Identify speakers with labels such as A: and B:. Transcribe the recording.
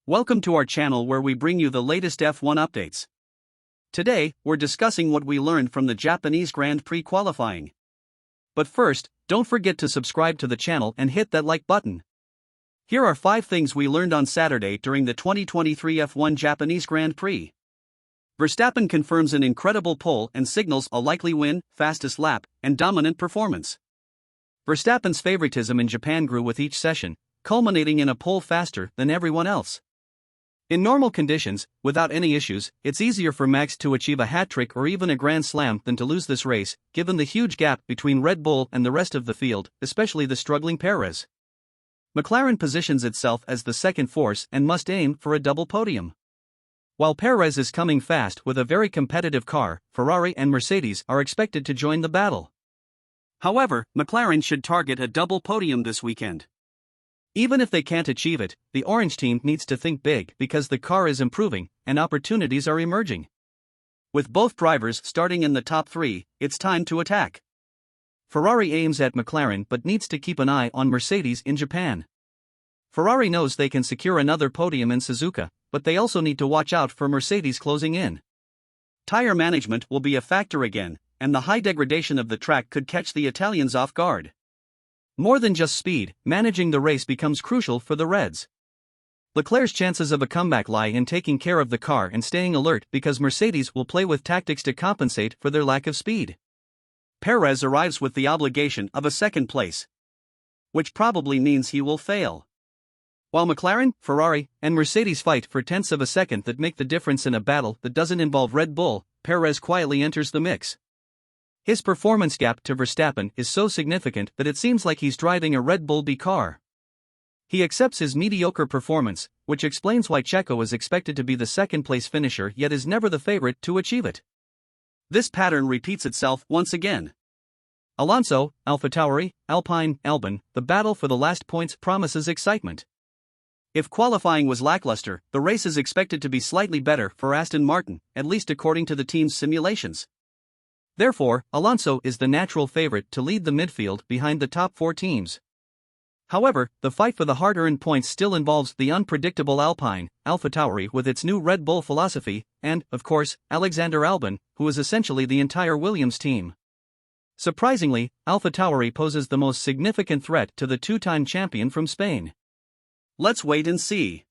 A: Welcome to our channel where we bring you the latest F1 updates. Today, we're discussing what we learned from the Japanese Grand Prix qualifying. But first, don't forget to subscribe to the channel and hit that like button. Here are 5 things we learned on Saturday during the 2023 F1 Japanese Grand Prix. Verstappen confirms an incredible pole and signals a likely win, fastest lap, and dominant performance. Verstappen's favoritism in Japan grew with each session, culminating in a pole faster than everyone else. In normal conditions, without any issues, it's easier for Max to achieve a hat-trick or even a Grand Slam than to lose this race, given the huge gap between Red Bull and the rest of the field, especially the struggling Perez. McLaren positions itself as the second force and must aim for a double podium. While Perez is coming fast with a very competitive car, Ferrari and Mercedes are expected to join the battle. However, McLaren should target a double podium this weekend. Even if they can't achieve it, the Orange team needs to think big because the car is improving and opportunities are emerging. With both drivers starting in the top 3, it's time to attack. Ferrari aims at McLaren but needs to keep an eye on Mercedes in Japan. Ferrari knows they can secure another podium in Suzuka, but they also need to watch out for Mercedes closing in. Tire management will be a factor again, and the high degradation of the track could catch the Italians off guard. More than just speed, managing the race becomes crucial for the Reds. Leclerc's chances of a comeback lie in taking care of the car and staying alert because Mercedes will play with tactics to compensate for their lack of speed. Perez arrives with the obligation of a second place, which probably means he will fail. While McLaren, Ferrari, and Mercedes fight for tenths of a second that make the difference in a battle that doesn't involve Red Bull, Perez quietly enters the mix. His performance gap to Verstappen is so significant that it seems like he's driving a Red Bull B car. He accepts his mediocre performance, which explains why Checo is expected to be the second-place finisher yet is never the favorite to achieve it. This pattern repeats itself once again. Alonso, AlphaTauri, Alpine, Albon, the battle for the last points promises excitement. If qualifying was lackluster, the race is expected to be slightly better for Aston Martin, at least according to the team's simulations. Therefore, Alonso is the natural favorite to lead the midfield behind the top 4 teams. However, the fight for the hard-earned points still involves the unpredictable Alpine, AlphaTauri with its new Red Bull philosophy, and, of course, Alexander Albon, who is essentially the entire Williams team. Surprisingly, AlphaTauri poses the most significant threat to the 2-time champion from Spain. Let's wait and see.